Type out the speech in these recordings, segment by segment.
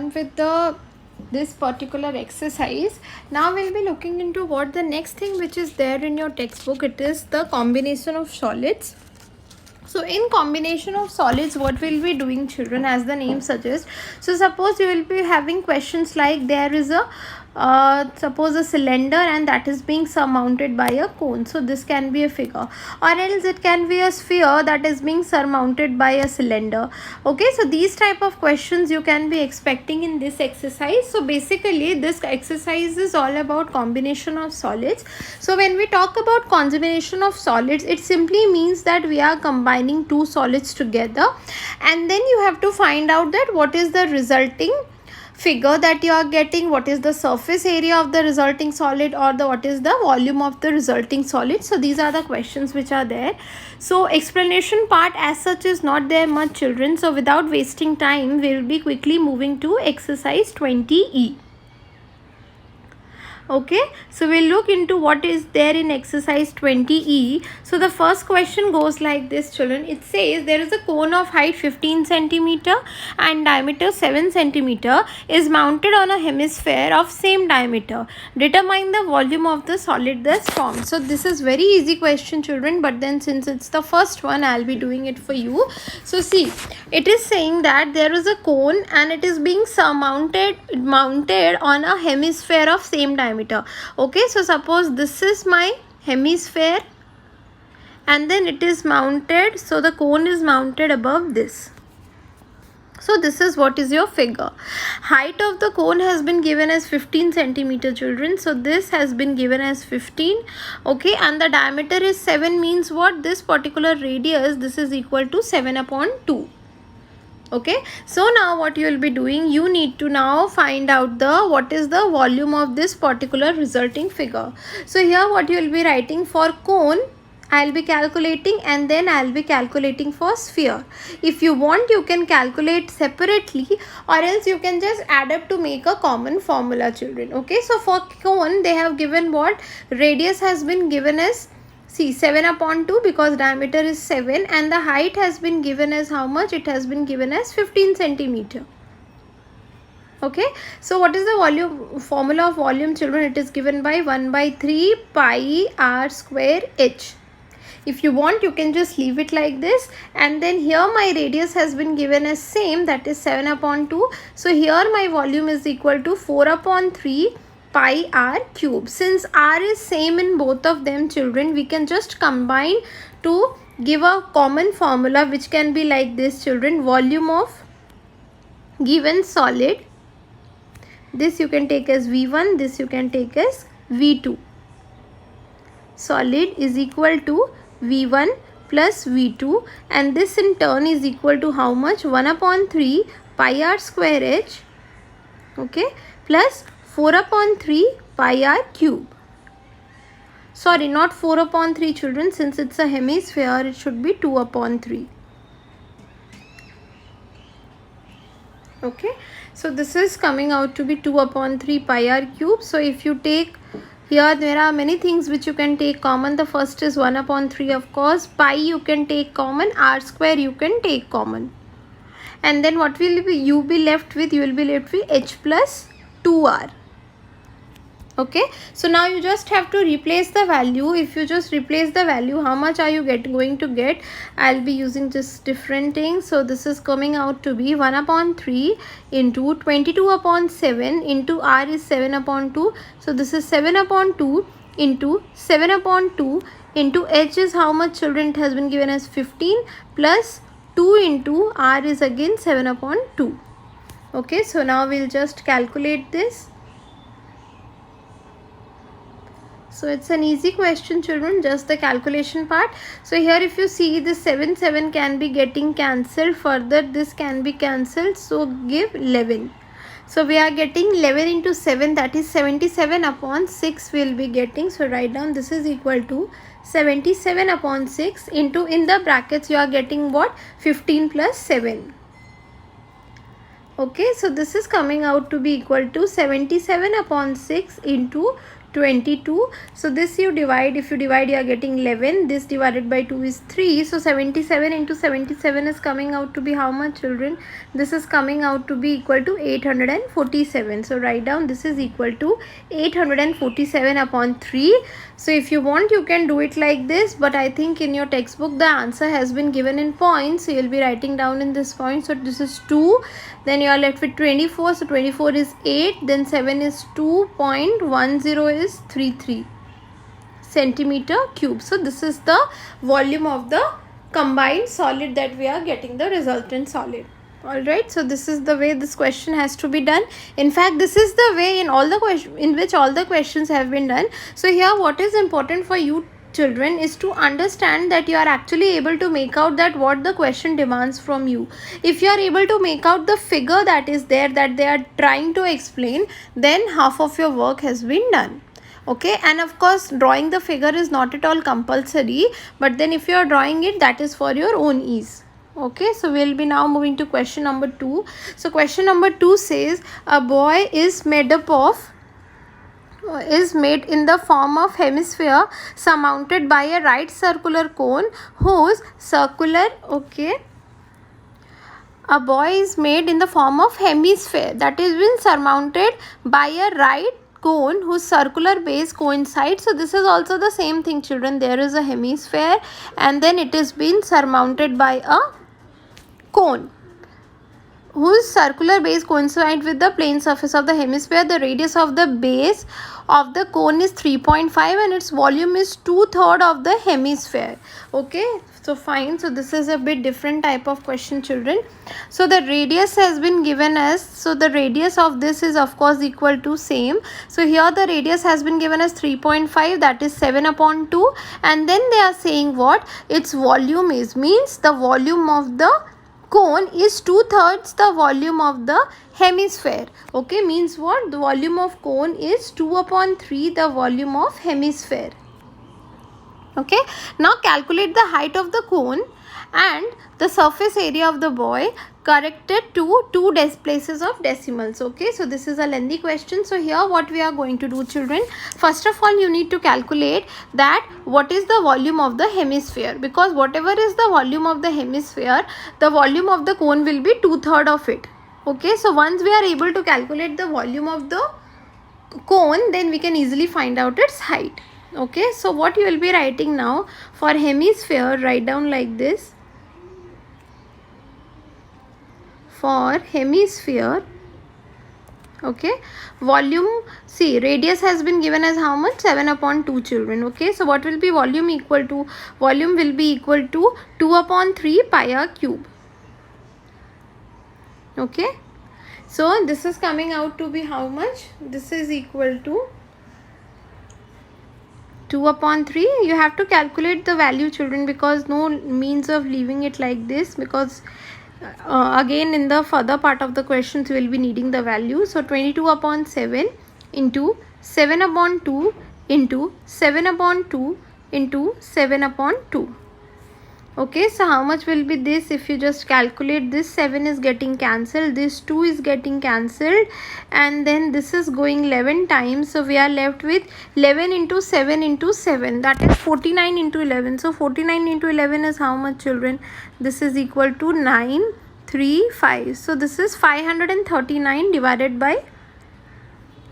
done with the this particular exercise. Now we'll be looking into what the next thing which is there in your textbook. It is the combination of solids. So in combination of solids, what we'll be doing, children, as the name suggests. So suppose you will be having questions like there is a suppose a cylinder and that is being surmounted by a cone. So this can be a figure, or else it can be a sphere that is being surmounted by a cylinder. Okay, so these type of questions you can be expecting in this exercise. So basically this exercise is all about combination of solids. So when we talk about combination of solids, it simply means that we are combining two solids together, and then you have to find out that what is the resulting figure that you are getting, what is the surface area of the resulting solid, or what is the volume of the resulting solid. So these are the questions which are there. So explanation part as such is not there much, children. So without wasting time, we will be quickly moving to exercise 20E. Okay, so we'll look into what is there in exercise 20E. So the first question goes like this, children. It says there is a cone of height 15 centimeter and diameter 7 centimeter is mounted on a hemisphere of same diameter. Determine the volume of the solid thus formed. So this is very easy question, children, but then since it's the first one, I'll be doing it for you. So see, it is saying that there is a cone and it is being mounted on a hemisphere of same diameter. Okay, so suppose this is my hemisphere and then it is mounted, so the cone is mounted above this. So this is what is your figure. Height of the cone has been given as 15 centimeter, children. So this has been given as 15. Okay, and the diameter is 7, means what? This particular radius, this is equal to 7 upon 2. Okay, so now what you will be doing, you need to now find out what is the volume of this particular resulting figure. So here what you will be writing for cone, I'll be calculating, and then I'll be calculating for sphere. If you want, you can calculate separately, or else you can just add up to make a common formula, children. Okay, so for cone they have given what? Radius has been given as 7 upon 2 because diameter is 7, and the height has been given as how much? It has been given as 15 centimeter. Okay, so what is the volume formula of volume, children? It is given by 1 by 3 pi r square h. If you want, you can just leave it like this, and then here my radius has been given as same, that is 7 upon 2. So here my volume is equal to 4 upon 3 pi r cube. Since r is same in both of them, children, we can just combine to give a common formula which can be like this, children. Volume of given solid, this you can take as V1, this you can take as V2. Solid is equal to V1 plus V2, and this in turn is equal to how much? 1 upon 3 pi r square h, okay, plus 4 upon 3 pi r cube. Sorry, not 4 upon 3, children. Since it's a hemisphere, it should be 2 upon 3. Okay, so this is coming out to be 2 upon 3 pi r cube. So if you take here, there are many things which you can take common. The first is 1 upon 3, of course. Pi you can take common, r square you can take common. And then what will you be left with? You will be left with h plus 2r. Okay, so now you just have to replace the value. If you just replace the value, how much are you going to get? I'll be using just different things. So this is coming out to be 1 upon 3 into 22 upon 7 into r is 7 upon 2. So this is 7 upon 2 into 7 upon 2 into h is how much, children? It has been given as 15 plus 2 into r is again 7 upon 2. Okay, so now we'll just calculate this. So it's an easy question, children, just the calculation part. So here if you see, the 7 can be getting cancelled. Further this can be cancelled. So give 11. So we are getting 11 into 7, that is 77 upon 6 we will be getting. So write down, this is equal to 77 upon 6 into, in the brackets you are getting what? 15 plus 7. Okay, so this is coming out to be equal to 77 upon 6 into 22. So this you divide, if you divide you are getting 11. This divided by 2 is 3. So 77 into 77 is coming out to be how much, children? This is coming out to be equal to 847. So write down this is equal to 847 upon 3. So if you want you can do it like this, but I think in your textbook the answer has been given in points, so you'll be writing down in this point. So this is 2, then you are left with 24. So 24 is 8, then 7 is 2.10 is 33 centimeter cube. So this is the volume of the combined solid that we are getting the resultant solid. Alright, so this is the way this question has to be done. In fact, this is the way in all the question in which all the questions have been done. So here what is important for you children is to understand that you are actually able to make out that what the question demands from you. If you are able to make out the figure that is there that they are trying to explain, then half of your work has been done. Okay, and of course drawing the figure is not at all compulsory, but then if you are drawing it, that is for your own ease. Okay, so we'll be now moving to question number 2. So question number 2 says a boy is made in the form of hemisphere surmounted by a right circular cone whose circular, okay, a boy is made in the form of hemisphere that is been surmounted by a right cone whose circular base coincides. So this is also the same thing, children. There is a hemisphere and then it is been surmounted by a cone whose circular base coincides with the plane surface of the hemisphere. The radius of the base of the cone is 3.5 and its volume is 2/3 of the hemisphere. Okay, so fine. So this is a bit different type of question, children. So the radius has been given as, so the radius of this is of course equal to same. So here the radius has been given as 3.5, that is 7/2, and then they are saying what its volume is, means the volume of the cone is 2/3 the volume of the hemisphere. Okay, means what the volume of cone is 2/3 the volume of hemisphere. Okay, now calculate the height of the cone and the surface area of the boy corrected to 2 places of decimals. Okay, so this is a lengthy question. So here what we are going to do, children, first of all you need to calculate that what is the volume of the hemisphere, because whatever is the volume of the hemisphere, the volume of the cone will be 2/3 of it. Okay, so once we are able to calculate the volume of the cone, then we can easily find out its height. Okay, so what you will be writing now for hemisphere, write down like this. For hemisphere, okay, volume, see radius has been given as how much, 7/2, children. Okay, so what will be volume equal to, volume will be equal to 2/3 pi r cube. Okay, so this is coming out to be how much, this is equal to 2/3. You have to calculate the value, children, because no means of leaving it like this, because again in the further part of the questions we will be needing the value. So 22/7 into 7/2 into 7/2 into 7/2. Okay, so how much will be this? If you just calculate this, 7 is getting cancelled, this 2 is getting cancelled, and then this is going 11 times. So we are left with 11 into 7 into 7, that is 49 into 11. So 49 into 11 is how much, children? This is equal to 935. So this is 539 divided by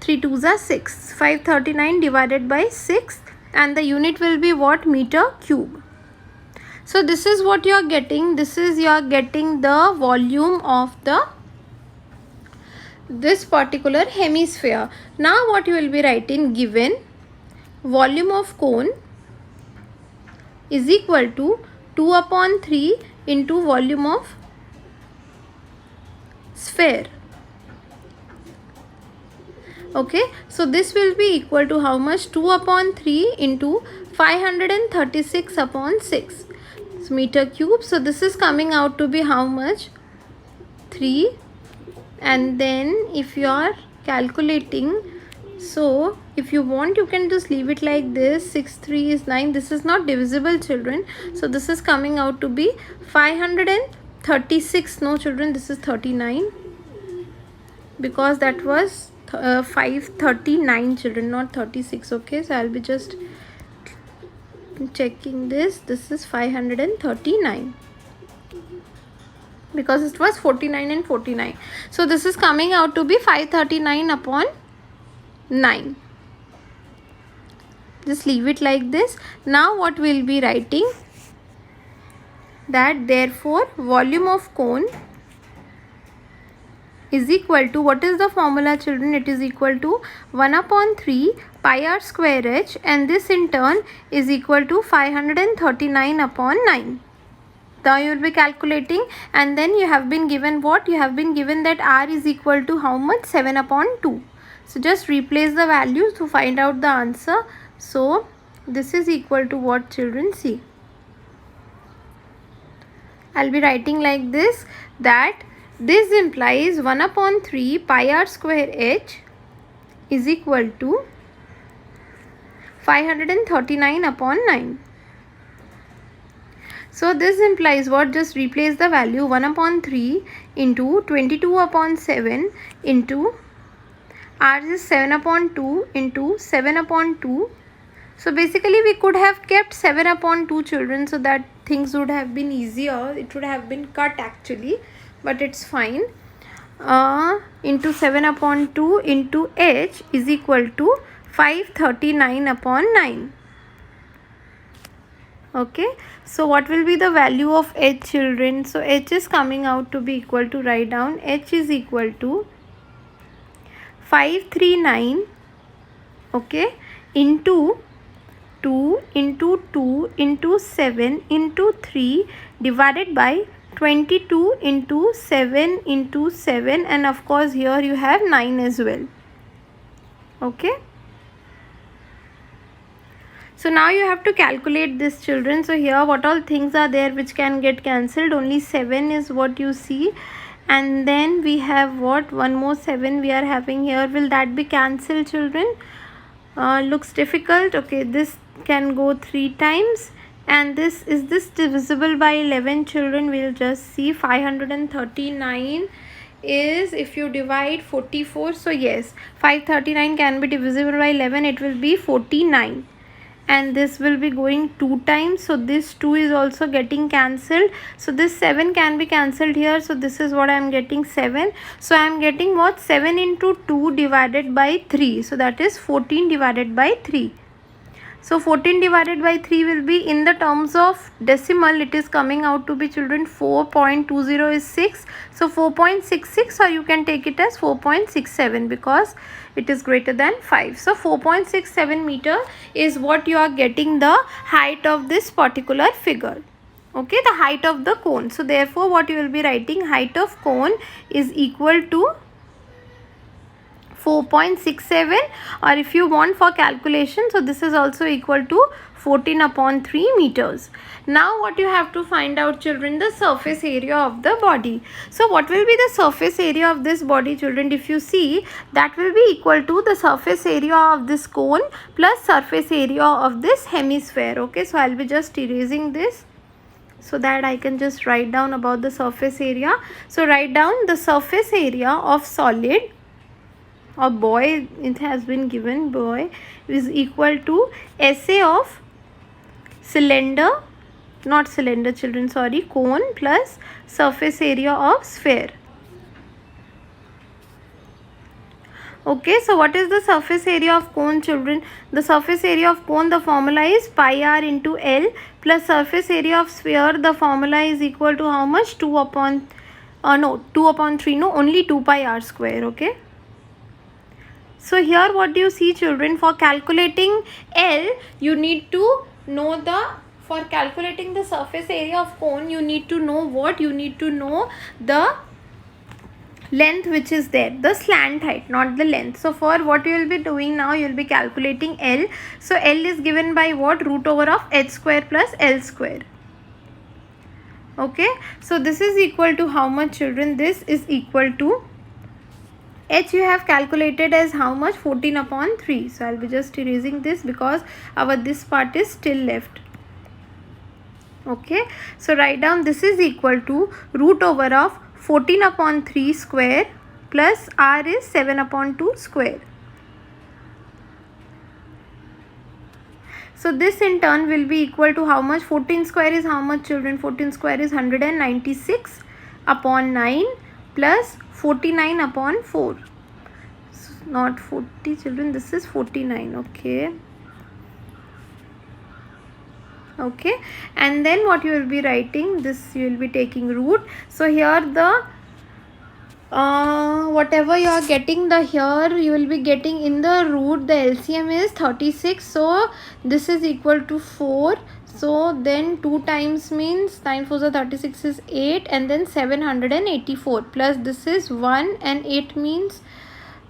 3 2s are 6. 539 divided by 6, and the unit will be what? Meter cube. So this is what you are getting. This is you are getting the volume of this particular hemisphere. Now what you will be writing, given volume of cone is equal to 2/3 into volume of sphere. Okay, so this will be equal to how much? 2/3 into 536/6 meter cube. So this is coming out to be how much? 3. And then if you are calculating, so if you want you can just leave it like this. 6 3 is 9. This is not divisible, children. So this is coming out to be 536. No, children, this is 39, because that was 539 children, not 36. Okay, so I'll be just checking this. This is 539 because it was 49 and 49. So this is coming out to be 539 upon 9. Just leave it like this. Now what we'll be writing, that therefore volume of cone is equal to, what is the formula children? It is equal to 1 upon 3 pi r square h, and this in turn is equal to 539 upon 9. Now you will be calculating, and then you have been given what? You have been given that r is equal to how much? 7 upon 2. So just replace the values to find out the answer. So this is equal to what children? See, I'll be writing like this, that this implies 1 upon 3 pi r square h is equal to 539 upon 9. So this implies what? Just replace the value 1 upon 3 into 22 upon 7 into r is 7 upon 2 into 7 upon 2. So basically we could have kept 7 upon 2 children, so that things would have been easier. It would have been cut actually, but it's fine. Into 7 upon 2 into h is equal to 539 upon 9. Okay, so what will be the value of h children? So h is coming out to be equal to, write down, h is equal to 539, okay, into 2 into 2 into 7 into 3 divided by 22 into 7 into 7, and of course here you have 9 as well. Okay, so now you have to calculate this children. So here what all things are there which can get cancelled? Only 7 is what you see, and then we have what? One more 7 we are having here. Will that be cancelled children? Looks difficult. Okay, this can go 3 times, and this is this divisible by 11 children? We'll just see. 539 is, if you divide 44, so yes, 539 can be divisible by 11. It will be 49, and this will be going 2 times, so this 2 is also getting cancelled. So this 7 can be cancelled here, so this is what I am getting, 7. So I am getting what? 7 into 2 divided by 3, so that is 14 divided by 3. So 14 divided by 3 will be, in the terms of decimal, it is coming out to be children 4.20 is 6. So 4.66, or you can take it as 4.67 because it is greater than 5. So 4.67 meter is what you are getting the height of this particular figure. Okay, the height of the cone. So therefore what you will be writing, height of cone is equal to 4.67, or if you want for calculation, so this is also equal to 14 upon 3 meters. Now what you have to find out children, the surface area of the body. So what will be the surface area of this body children? If you see, that will be equal to the surface area of this cone plus surface area of this hemisphere. Okay, so I'll be just erasing this so that I can just write down about the surface area. So write down the surface area of solid, or boy, it has been given, boy, is equal to SA of cylinder, not cylinder children, sorry, cone plus surface area of sphere. Okay, so what is the surface area of cone children? The surface area of cone, the formula is pi r into L, plus surface area of sphere, the formula is equal to how much? 2 upon 3, no, only 2 pi r square. Okay, so here what do you see children? For calculating L, you need to know for calculating the surface area of cone, you need to know what? You need to know the length which is there, the slant height, not the length. So for what you will be doing now, you will be calculating L. So L is given by what? Root over of h square plus L square. Okay, so this is equal to how much children? This is equal to h you have calculated as how much? 14 upon 3. So I'll be just erasing this because our this part is still left. Okay, so write down this is equal to root over of 14 upon 3 square plus r is 7 upon 2 square. So this in turn will be equal to how much? 14 square is how much, children? 14 square is 196 upon 9 plus 49 upon 4. So not 40, children, this is 49. Okay, and then what you will be writing, this you will be taking root. So here the whatever you are getting, the here you will be getting in the root, the LCM is 36, so this is equal to 4. So then 2 times means 9 4s are 36 is 8, and then 784 plus this is 1, and 8 means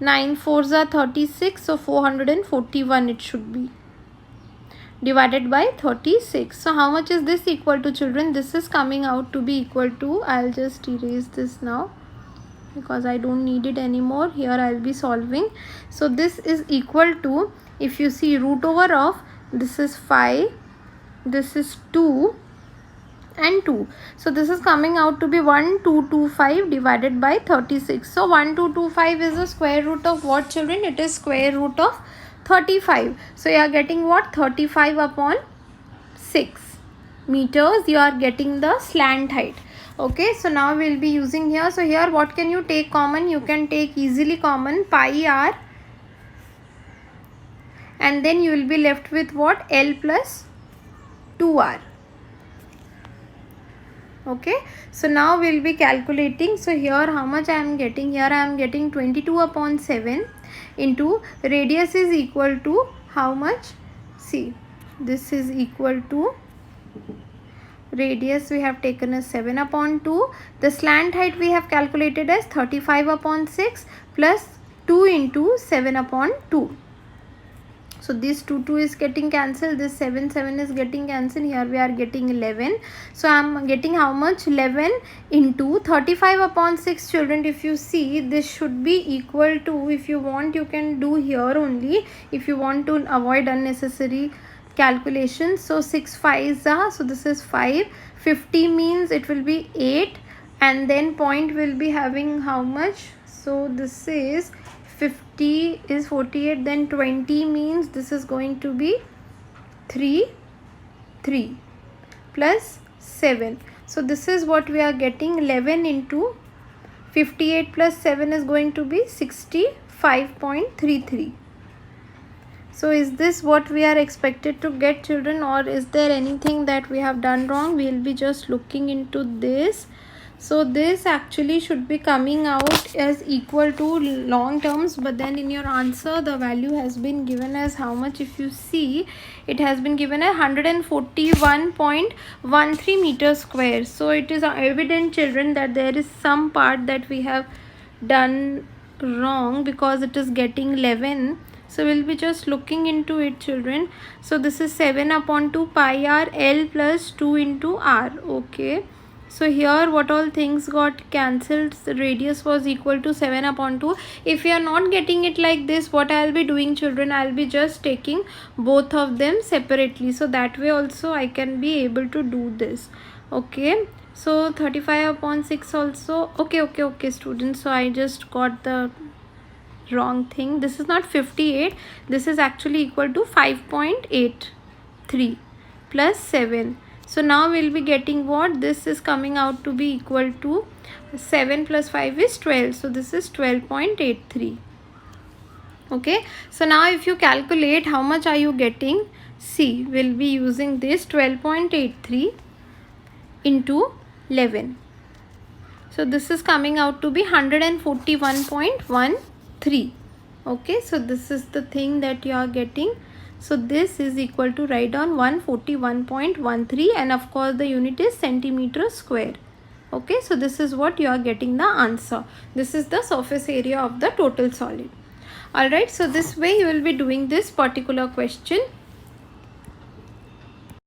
9 4s are 36, so 441 it should be, divided by 36. So how much is this equal to, children? This is coming out to be equal to, I'll just erase this now because I don't need it anymore. Here I'll be solving. So this is equal to, if you see, root over of this is 5, this is 2 and 2. So this is coming out to be 1225 divided by 36. So 1225 is the square root of what, children? It is square root of 35. So you are getting what? 35 upon 6 meters. You are getting the slant height. Okay, so now we will be using here. So here what can you take common? You can take easily common pi r, and then you will be left with what? L plus 2r. Okay, so now we will be calculating. So here how much I am getting? Here I am getting 22 upon 7 into radius is equal to how much? See, this is equal to, radius we have taken as 7 upon 2. The slant height we have calculated as 35 upon 6 plus 2 into 7 upon 2. So this 2 is getting cancelled, this 7 is getting cancelled. Here we are getting 11. So I am getting how much? 11 into 35 upon 6, children. If you see, this should be equal to, if you want you can do here only, if you want to avoid unnecessary calculations. So 6 5s are, so this is 5, 50 means it will be 8, and then point will be having how much? So this is 50 is 48, then 20 means this is going to be 3 plus 7. So this is what we are getting, 11 into 58 plus 7 is going to be 65.33. So is this what we are expected to get, children, or is there anything that we have done wrong? We will be just looking into this. So this actually should be coming out as equal to long terms, but then in your answer the value has been given as how much? If you see, it has been given as 141.13 meters square. So it is evident, children, that there is some part that we have done wrong because it is getting 11. So we'll be just looking into it, children. So this is 7 upon 2 pi r L plus 2 into r. Okay, so here what all things got cancelled? The radius was equal to 7 upon 2. If you are not getting it like this, what I will be doing, children, I will be just taking both of them separately, so that way also I can be able to do this. Okay, so 35 upon 6 also. Okay students, so I just got the wrong thing. This is not 58, this is actually equal to 5.83 plus 7. So now we'll be getting what? This is coming out to be equal to 7 plus 5 is 12. So this is 12.83. Okay, so now if you calculate, how much are you getting? See, we'll be using this 12.83 into 11. So this is coming out to be 141.13. Okay, so this is the thing that you are getting. So this is equal to, write down 141.13, and of course the unit is centimeter square. Okay, so this is what you are getting the answer. This is the surface area of the total solid. Alright, so this way you will be doing this particular question.